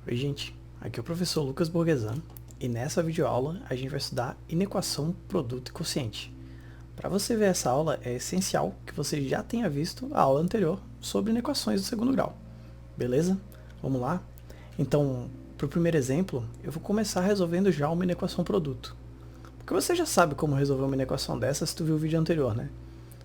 Oi gente, aqui é o professor Lucas Borgesan e nessa videoaula a gente vai estudar inequação, produto e quociente. Para você ver essa aula é essencial que você já tenha visto a aula anterior sobre inequações do segundo grau, beleza? Vamos lá? Então, para o primeiro exemplo, eu vou começar resolvendo já uma inequação produto. Porque você já sabe como resolver uma inequação dessa se tu viu o vídeo anterior, né?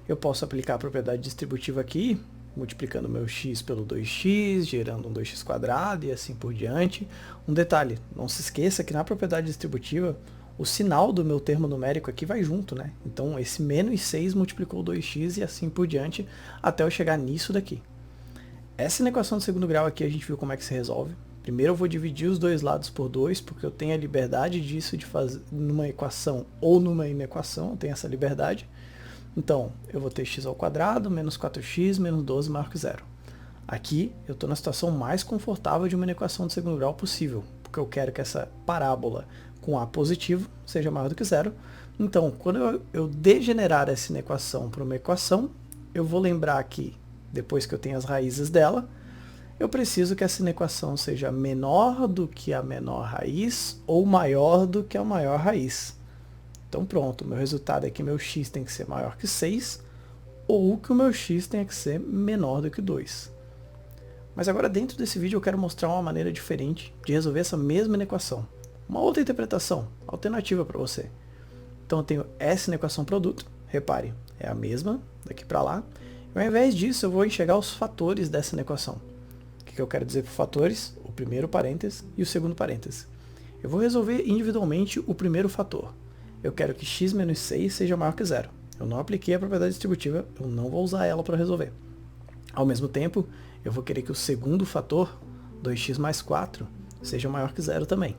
Eu posso aplicar a propriedade distributiva aqui, multiplicando meu x pelo 2x, gerando um 2x² e assim por diante. Um detalhe, não se esqueça que na propriedade distributiva, o sinal do meu termo numérico aqui vai junto, né? Então esse menos 6 multiplicou 2x e assim por diante, até eu chegar nisso daqui. Essa inequação de segundo grau aqui a gente viu como é que se resolve. Primeiro eu vou dividir os dois lados por 2, porque eu tenho a liberdade disso de fazer numa equação ou numa inequação, eu tenho essa liberdade. Então, eu vou ter x² menos 4x menos 12 maior que zero. Aqui, eu estou na situação mais confortável de uma inequação de segundo grau possível, porque eu quero que essa parábola com a positivo seja maior do que zero. Então, quando eu degenerar essa inequação para uma equação, eu vou lembrar que, depois que eu tenho as raízes dela, eu preciso que essa inequação seja menor do que a menor raiz ou maior do que a maior raiz. Então pronto, o meu resultado é que meu x tem que ser maior que 6, ou que o meu x tem que ser menor do que 2. Mas agora dentro desse vídeo eu quero mostrar uma maneira diferente de resolver essa mesma inequação. Uma outra interpretação, alternativa para você. Então eu tenho essa inequação produto, repare, é a mesma daqui para lá. E ao invés disso eu vou enxergar os fatores dessa inequação. O que eu quero dizer por fatores? O primeiro parêntese e o segundo parêntese. Eu vou resolver individualmente o primeiro fator. Eu quero que x menos 6 seja maior que zero. Eu não apliquei a propriedade distributiva, eu não vou usar ela para resolver. Ao mesmo tempo, eu vou querer que o segundo fator, 2x mais 4, seja maior que zero também.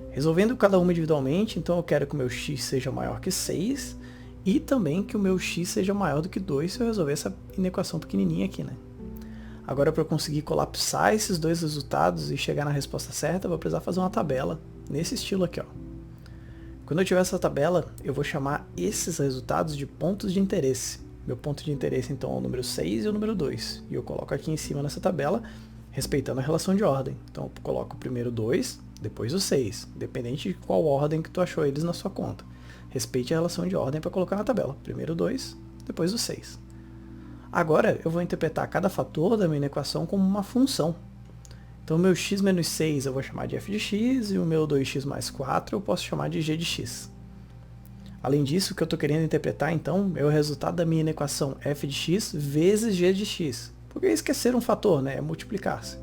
Resolvendo cada uma individualmente, então eu quero que o meu x seja maior que 6 e também que o meu x seja maior do que 2 se eu resolver essa inequação pequenininha aqui, né? Agora, para eu conseguir colapsar esses dois resultados e chegar na resposta certa, eu vou precisar fazer uma tabela nesse estilo aqui, ó. Quando eu tiver essa tabela, eu vou chamar esses resultados de pontos de interesse. Meu ponto de interesse, então, é o número 6 e o número 2. E eu coloco aqui em cima nessa tabela, respeitando a relação de ordem. Então, eu coloco primeiro o 2, depois o 6, independente de qual ordem que tu achou eles na sua conta. Respeite a relação de ordem para colocar na tabela. Primeiro o 2, depois o 6. Agora, eu vou interpretar cada fator da minha equação como uma função. Então, o meu x menos 6 eu vou chamar de f de x e o meu 2x mais 4 eu posso chamar de g de x. Além disso, o que eu estou querendo interpretar, então, é o resultado da minha equação f de x vezes g de x. Porque esquecer um fator, né? É multiplicar-se.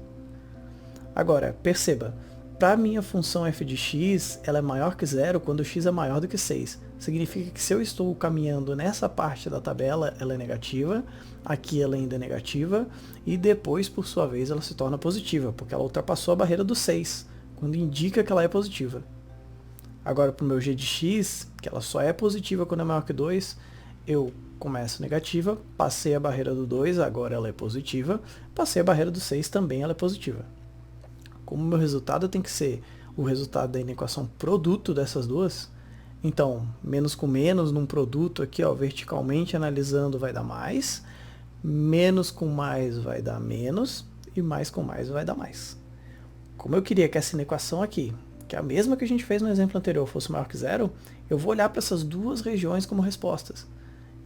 Agora, perceba, para a minha função f de x, ela é maior que zero quando x é maior do que 6. Significa que se eu estou caminhando nessa parte da tabela, ela é negativa, aqui ela ainda é negativa, e depois, por sua vez, ela se torna positiva, porque ela ultrapassou a barreira do 6, quando indica que ela é positiva. Agora, para o meu g de x, que ela só é positiva quando é maior que 2, eu começo negativa, passei a barreira do 2, agora ela é positiva, passei a barreira do 6, também ela é positiva. Como o meu resultado tem que ser o resultado da inequação produto dessas duas, então, menos com menos num produto aqui, ó, verticalmente analisando vai dar mais, menos com mais vai dar menos, e mais com mais vai dar mais. Como eu queria que essa inequação aqui, que é a mesma que a gente fez no exemplo anterior, fosse maior que zero, eu vou olhar para essas duas regiões como respostas.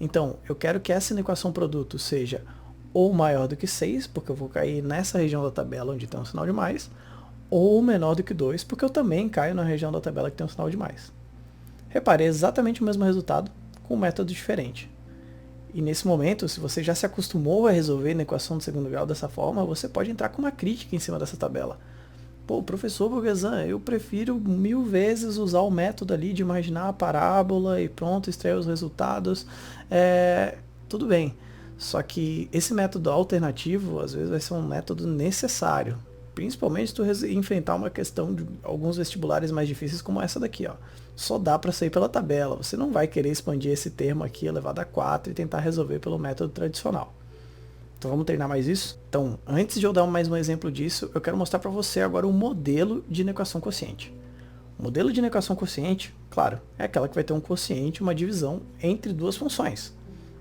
Então, eu quero que essa inequação produto seja ou maior do que 6, porque eu vou cair nessa região da tabela onde tem um sinal de mais, ou menor do que 2, porque eu também caio na região da tabela que tem um sinal de mais. Repare, é exatamente o mesmo resultado, com um método diferente. E nesse momento, se você já se acostumou a resolver a equação de segundo grau dessa forma, você pode entrar com uma crítica em cima dessa tabela. Pô, professor Borgesan, eu prefiro 1000 vezes usar o método ali de imaginar a parábola e pronto, extrair os resultados. Tudo bem, só que esse método alternativo, às vezes, vai ser um método necessário. Principalmente se tu enfrentar uma questão de alguns vestibulares mais difíceis como essa daqui, ó. Só dá para sair pela tabela. Você não vai querer expandir esse termo aqui elevado a 4 e tentar resolver pelo método tradicional. Então vamos treinar mais isso? Então, antes de eu dar mais um exemplo disso, eu quero mostrar para você agora um modelo de inequação quociente. O modelo de inequação quociente, claro, é aquela que vai ter um quociente, uma divisão entre duas funções.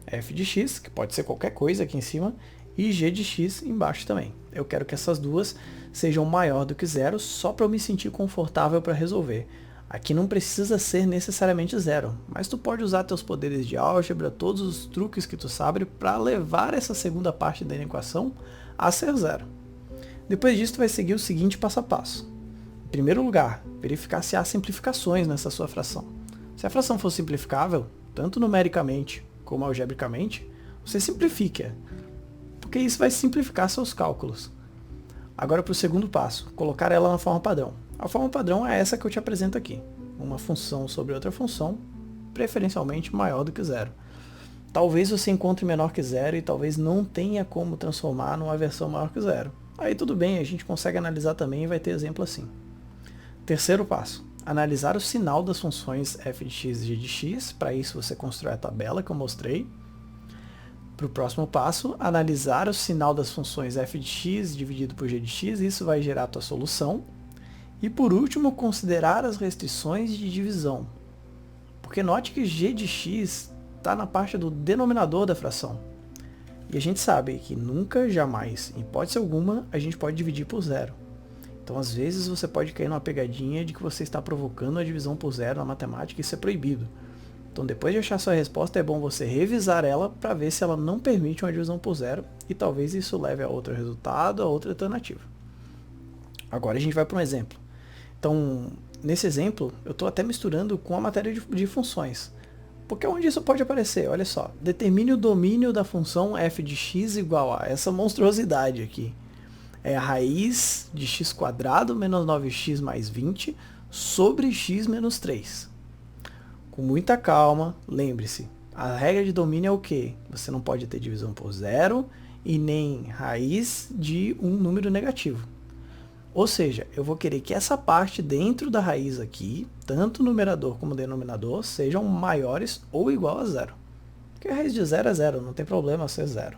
F de x, que pode ser qualquer coisa aqui em cima, e g de x embaixo também. Eu quero que essas duas sejam maior do que zero, só para eu me sentir confortável para resolver. Aqui não precisa ser necessariamente zero, mas tu pode usar teus poderes de álgebra, todos os truques que tu sabe para levar essa segunda parte da equação a ser zero. Depois disso tu vai seguir o seguinte passo a passo. Em primeiro lugar, verificar se há simplificações nessa sua fração. Se a fração for simplificável, tanto numericamente como algebricamente, você simplifica, porque isso vai simplificar seus cálculos. Agora para o segundo passo, colocar ela na forma padrão. A forma padrão é essa que eu te apresento aqui. Uma função sobre outra função, preferencialmente maior do que zero. Talvez você encontre menor que zero e talvez não tenha como transformar numa versão maior que zero. Aí tudo bem, a gente consegue analisar também e vai ter exemplo assim. Terceiro passo, analisar o sinal das funções f de x e g de x. Para isso você constrói a tabela que eu mostrei. Para o próximo passo, analisar o sinal das funções f de x dividido por g de x. Isso vai gerar a tua solução. E por último, considerar as restrições de divisão. Porque note que g de x está na parte do denominador da fração. E a gente sabe que nunca, jamais, em hipótese alguma, a gente pode dividir por zero. Então, às vezes, você pode cair numa pegadinha de que você está provocando a divisão por zero na matemática, e isso é proibido. Então, depois de achar sua resposta, é bom você revisar ela para ver se ela não permite uma divisão por zero, e talvez isso leve a outro resultado, a outra alternativa. Agora a gente vai para um exemplo. Então, nesse exemplo, eu estou até misturando com a matéria de funções. Porque onde isso pode aparecer? Olha só, determine o domínio da função f de x igual a essa monstruosidade aqui. É a raiz de x² menos 9x mais 20 sobre x menos 3. Com muita calma, lembre-se, a regra de domínio é o quê? Você não pode ter divisão por zero e nem raiz de um número negativo. Ou seja, eu vou querer que essa parte dentro da raiz aqui, tanto o numerador como o denominador, sejam maiores ou igual a zero. Porque a raiz de zero é zero, não tem problema ser zero.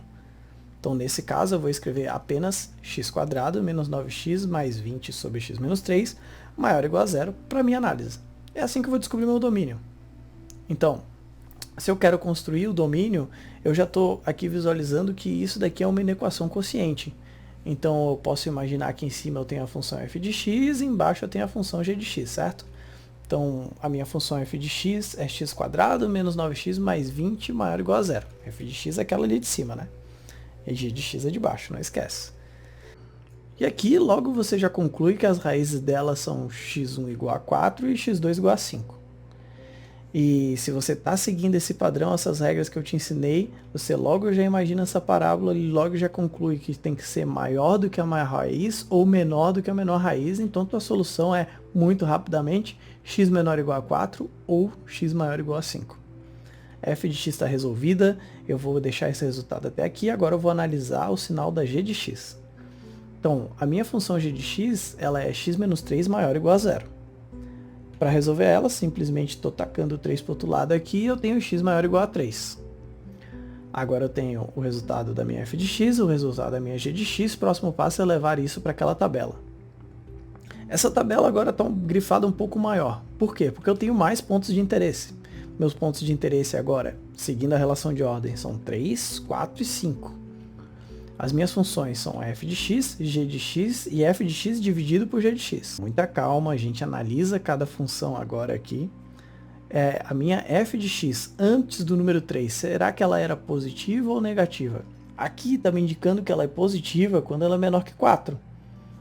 Então, nesse caso, eu vou escrever apenas x² menos 9x mais 20 sobre x menos 3 maior ou igual a zero para minha análise. É assim que eu vou descobrir meu domínio. Então, se eu quero construir o domínio, eu já estou aqui visualizando que isso daqui é uma inequação quociente. Então, eu posso imaginar que em cima eu tenho a função f de x e embaixo eu tenho a função g de x, certo? Então, a minha função f de x é x² menos 9x mais 20 maior ou igual a zero. F de x é aquela ali de cima, né? E g de x é de baixo, não esquece. E aqui, logo você já conclui que as raízes dela são x1 igual a 4 e x2 igual a 5. E se você está seguindo esse padrão, essas regras que eu te ensinei, você logo já imagina essa parábola e logo já conclui que tem que ser maior do que a maior raiz ou menor do que a menor raiz. Então, tua solução é, muito rapidamente, x menor ou igual a 4 ou x maior ou igual a 5. F de x está resolvida, eu vou deixar esse resultado até aqui, agora eu vou analisar o sinal da g de x. Então, a minha função g de x, ela é x menos 3 maior ou igual a zero. Para resolver ela, simplesmente estou tacando 3 para o outro lado aqui e eu tenho x maior ou igual a 3. Agora eu tenho o resultado da minha f de x, o resultado da minha g de x, o próximo passo é levar isso para aquela tabela. Essa tabela agora está grifada um pouco maior. Por quê? Porque eu tenho mais pontos de interesse. Meus pontos de interesse agora, seguindo a relação de ordem, são 3, 4 e 5. As minhas funções são f de x, g de x e f de x dividido por g de x. Muita calma, a gente analisa cada função agora aqui. A minha f de x antes do número 3, será que ela era positiva ou negativa? Aqui está me indicando que ela é positiva quando ela é menor que 4.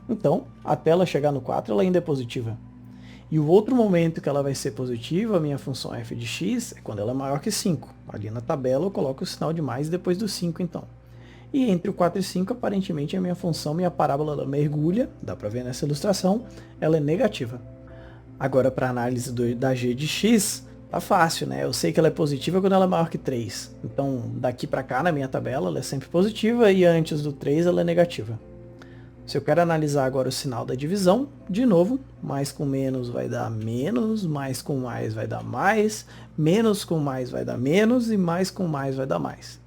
Então, até ela chegar no 4, ela ainda é positiva. E o outro momento que ela vai ser positiva, a minha função f de x, é quando ela é maior que 5. Ali na tabela eu coloco o sinal de mais depois do 5, então. E entre o 4 e 5, aparentemente, a minha função, minha parábola, ela mergulha, dá para ver nessa ilustração, ela é negativa. Agora, para a análise da g de x, tá fácil, né? Eu sei que ela é positiva quando ela é maior que 3. Então, daqui para cá, na minha tabela, ela é sempre positiva e antes do 3 ela é negativa. Se eu quero analisar agora o sinal da divisão, de novo, mais com menos vai dar menos, mais com mais vai dar mais, menos com mais vai dar menos e mais com mais vai dar mais.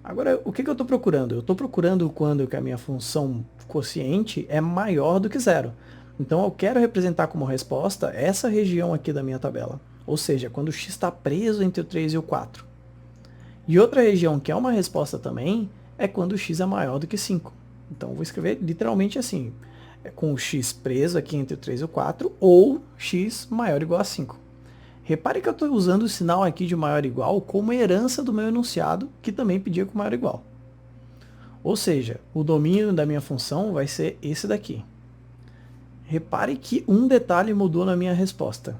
Agora, o que eu estou procurando? Eu estou procurando quando que a minha função quociente é maior do que zero. Então, eu quero representar como resposta essa região aqui da minha tabela. Ou seja, quando o x está preso entre o 3 e o 4. E outra região que é uma resposta também é quando o x é maior do que 5. Então, eu vou escrever literalmente assim. com o x preso aqui entre o 3 e o 4, ou x maior ou igual a 5. Repare que eu estou usando o sinal aqui de maior ou igual como herança do meu enunciado, que também pedia com maior ou igual. Ou seja, o domínio da minha função vai ser esse daqui. Repare que um detalhe mudou na minha resposta.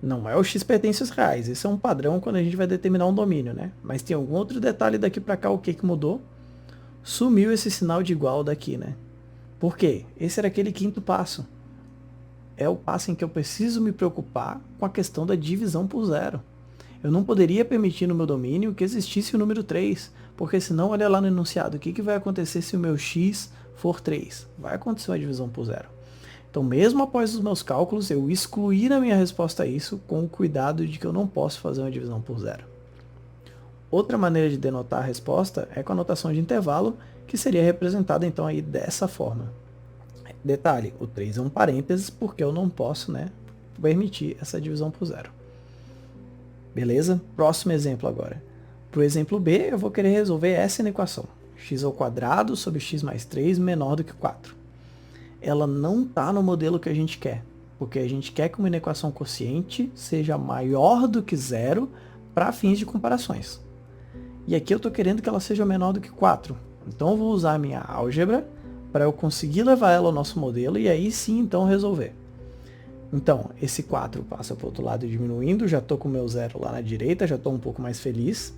Não é o x pertence aos reais, esse é um padrão quando a gente vai determinar um domínio, né? Mas tem algum outro detalhe daqui para cá, o que mudou? Sumiu esse sinal de igual daqui, né? Por quê? Esse era aquele quinto passo. É o passo em que eu preciso me preocupar com a questão da divisão por zero. Eu não poderia permitir no meu domínio que existisse o número 3, porque senão, olha lá no enunciado, o que vai acontecer se o meu x for 3? Vai acontecer uma divisão por zero. Então, mesmo após os meus cálculos, eu excluí na minha resposta isso com o cuidado de que eu não posso fazer uma divisão por zero. Outra maneira de denotar a resposta é com a notação de intervalo, que seria representada então aí dessa forma. Detalhe, o 3 é um parênteses porque eu não posso, né, permitir essa divisão por zero. Beleza? Próximo exemplo agora. Para o exemplo B, eu vou querer resolver essa equação. X ao quadrado sobre x mais 3 menor do que 4. Ela não está no modelo que a gente quer, porque a gente quer que uma equação quociente seja maior do que zero para fins de comparações. E aqui eu estou querendo que ela seja menor do que 4. Então eu vou usar a minha álgebra para eu conseguir levar ela ao nosso modelo e aí sim então resolver. Então, esse 4 passa para o outro lado diminuindo, já estou com o meu zero lá na direita, já estou um pouco mais feliz.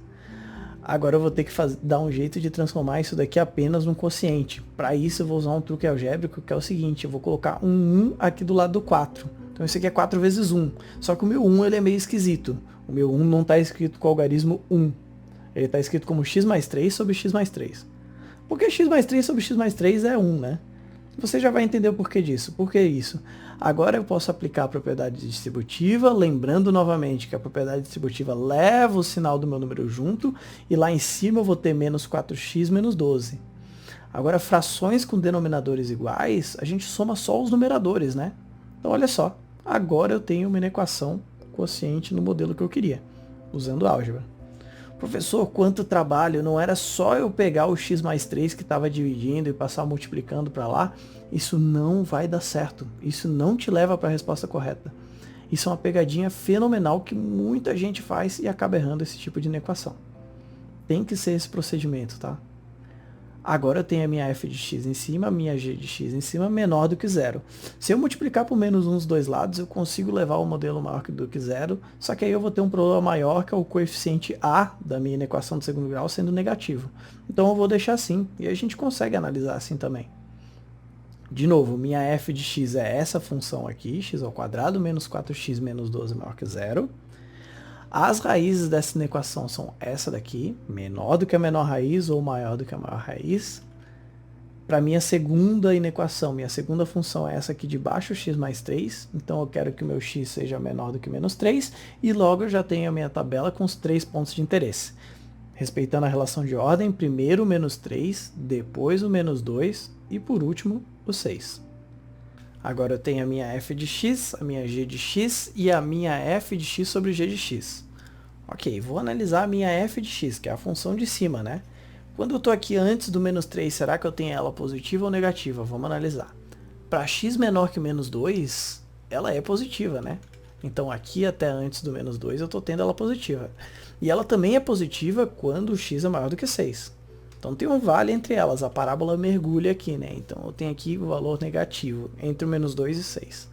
Agora eu vou ter que dar um jeito de transformar isso daqui apenas num quociente. Para isso eu vou usar um truque algébrico que é o seguinte, eu vou colocar um 1 aqui do lado do 4. Então isso aqui é 4 vezes 1. Só que o meu 1 ele é meio esquisito. O meu 1 não está escrito com o algarismo 1. Ele está escrito como x mais 3 sobre x mais 3. Porque x mais 3 sobre x mais 3 é 1, né? Você já vai entender o porquê disso. Por que isso? Agora eu posso aplicar a propriedade distributiva, lembrando novamente que a propriedade distributiva leva o sinal do meu número junto, e lá em cima eu vou ter menos 4x menos 12. Agora, frações com denominadores iguais, a gente soma só os numeradores, né? Então, olha só. Agora eu tenho uma equação quociente no modelo que eu queria, usando álgebra. Professor, quanto trabalho, não era só eu pegar o x mais 3 que estava dividindo e passar multiplicando para lá? Isso não vai dar certo, isso não te leva para a resposta correta. Isso é uma pegadinha fenomenal que muita gente faz e acaba errando esse tipo de equação. Tem que ser esse procedimento, tá? Agora eu tenho a minha f de x em cima, a minha g de x em cima menor do que zero. Se eu multiplicar por menos 1 dos dois lados, eu consigo levar o modelo maior do que zero, só que aí eu vou ter um problema maior, que é o coeficiente a da minha equação de segundo grau sendo negativo. Então eu vou deixar assim, e a gente consegue analisar assim também. De novo, minha f de x é essa função aqui, x ao quadrado menos 4x menos 12 maior que zero. As raízes dessa equação são essa daqui, menor do que a menor raiz ou maior do que a maior raiz. Para minha segunda inequação, minha segunda função é essa aqui de baixo, x mais 3. Então eu quero que o meu x seja menor do que menos 3. E logo eu já tenho a minha tabela com os 3 pontos de interesse. Respeitando a relação de ordem, primeiro o menos 3, depois o menos 2 e por último o 6. Agora eu tenho a minha f de x, a minha g de x e a minha f de x sobre g de x. Ok, vou analisar a minha f de x, que é a função de cima, né? Quando eu estou aqui antes do menos 3, será que eu tenho ela positiva ou negativa? Vamos analisar. Para x menor que menos 2, ela é positiva, né? Então aqui até antes do menos 2 eu estou tendo ela positiva. E ela também é positiva quando o x é maior do que 6. Então tem um vale entre elas, a parábola mergulha aqui, né? Então eu tenho aqui o valor negativo entre o menos 2 e 6.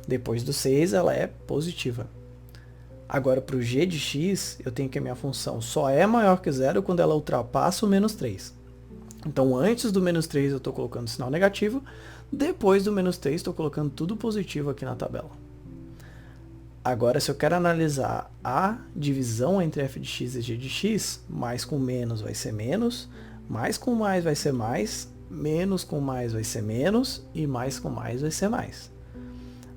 Depois do 6 ela é positiva. Agora para o g de x, eu tenho que a minha função só é maior que zero quando ela ultrapassa o menos 3. Então antes do menos 3 eu estou colocando sinal negativo, depois do menos 3 estou colocando tudo positivo aqui na tabela. Agora, se eu quero analisar a divisão entre f de x e g de x, mais com menos vai ser menos, mais com mais vai ser mais, menos com mais vai ser menos, e mais com mais vai ser mais.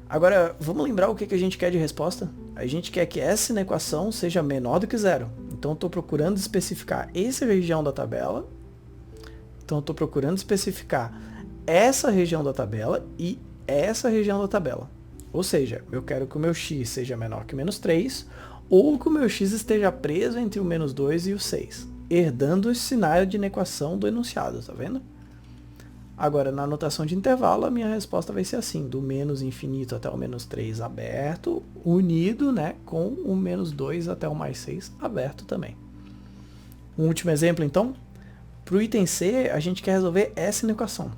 Agora, vamos lembrar o que a gente quer de resposta? A gente quer que essa equação seja menor do que zero. Então, eu estou procurando especificar essa região da tabela. Então, eu estou procurando especificar essa região da tabela e essa região da tabela. Ou seja, eu quero que o meu x seja menor que menos 3, ou que o meu x esteja preso entre o menos 2 e o 6, herdando esse sinal de inequação do enunciado, tá vendo? Agora, na notação de intervalo, a minha resposta vai ser assim, do menos infinito até o menos 3 aberto, unido, né, com o menos 2 até o mais 6 aberto também. Um último exemplo, então. Para o item C, a gente quer resolver essa inequação.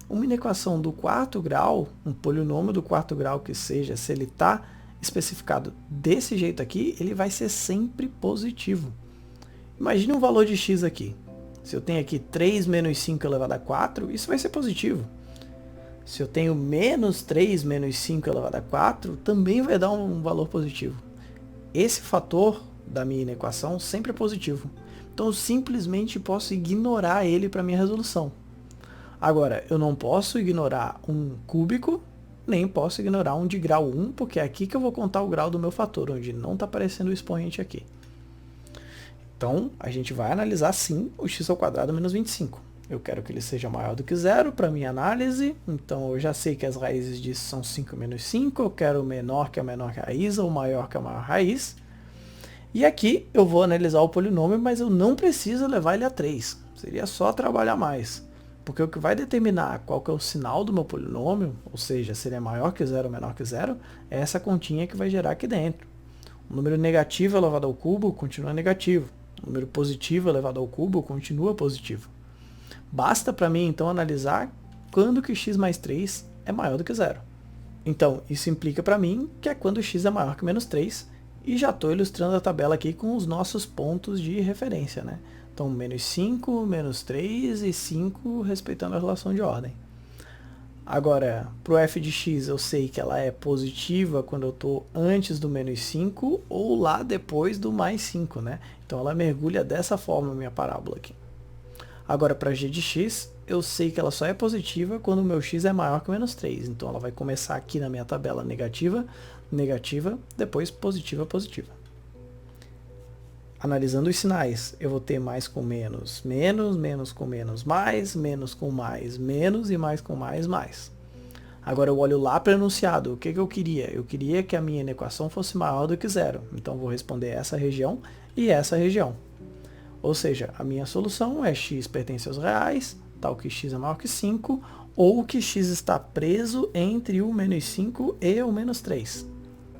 Uma inequação do quarto grau, um polinômio do quarto grau que seja, se ele está especificado desse jeito aqui, ele vai ser sempre positivo. Imagine um valor de x aqui. Se eu tenho aqui 3 menos 5 elevado a 4, isso vai ser positivo. Se eu tenho menos 3 menos 5 elevado a 4, também vai dar um valor positivo. Esse fator da minha inequação sempre é positivo. Então eu simplesmente posso ignorar ele para minha resolução. Agora, eu não posso ignorar um cúbico, nem posso ignorar um de grau 1, porque é aqui que eu vou contar o grau do meu fator, onde não está aparecendo o expoente aqui. Então, a gente vai analisar sim o x² menos 25. Eu quero que ele seja maior do que zero para minha análise, então eu já sei que as raízes disso são 5 menos 5, eu quero o menor que a menor raiz, ou o maior que a maior raiz. E aqui eu vou analisar o polinômio, mas eu não preciso levar ele a 3. Seria só trabalhar mais. Porque o que vai determinar qual que é o sinal do meu polinômio, ou seja, se ele é maior que zero ou menor que zero, é essa continha que vai gerar aqui dentro. O número negativo elevado ao cubo continua negativo. O número positivo elevado ao cubo continua positivo. Basta para mim, então, analisar quando que x mais 3 é maior do que zero. Então, isso implica para mim que é quando x é maior que menos 3, e já estou ilustrando a tabela aqui com os nossos pontos de referência, né? Então, menos 5, menos 3 e 5, respeitando a relação de ordem. Agora, para o f de x, eu sei que ela é positiva quando eu estou antes do menos 5 ou lá depois do mais 5, né? Então, ela mergulha dessa forma a minha parábola aqui. Agora, para g de x, eu sei que ela só é positiva quando o meu x é maior que menos 3. Então, ela vai começar aqui na minha tabela negativa, negativa, depois positiva, positiva. Analisando os sinais, eu vou ter mais com menos, menos, menos com menos, menos com mais, menos e mais com mais, mais. Agora eu olho lá para o enunciado, o que eu queria? Eu queria que a minha inequação fosse maior do que zero. Então vou responder essa região e essa região. Ou seja, a minha solução é x pertence aos reais, tal que x é maior que 5, ou que x está preso entre o menos 5 e o menos 3.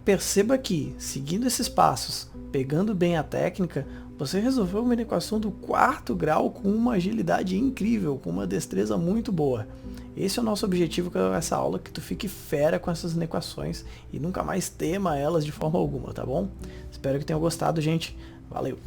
Perceba que, seguindo esses passos, pegando bem a técnica, você resolveu uma inequação do quarto grau com uma agilidade incrível, com uma destreza muito boa. Esse é o nosso objetivo com essa aula, que tu fique fera com essas inequações e nunca mais tema elas de forma alguma, tá bom? Espero que tenham gostado, gente. Valeu!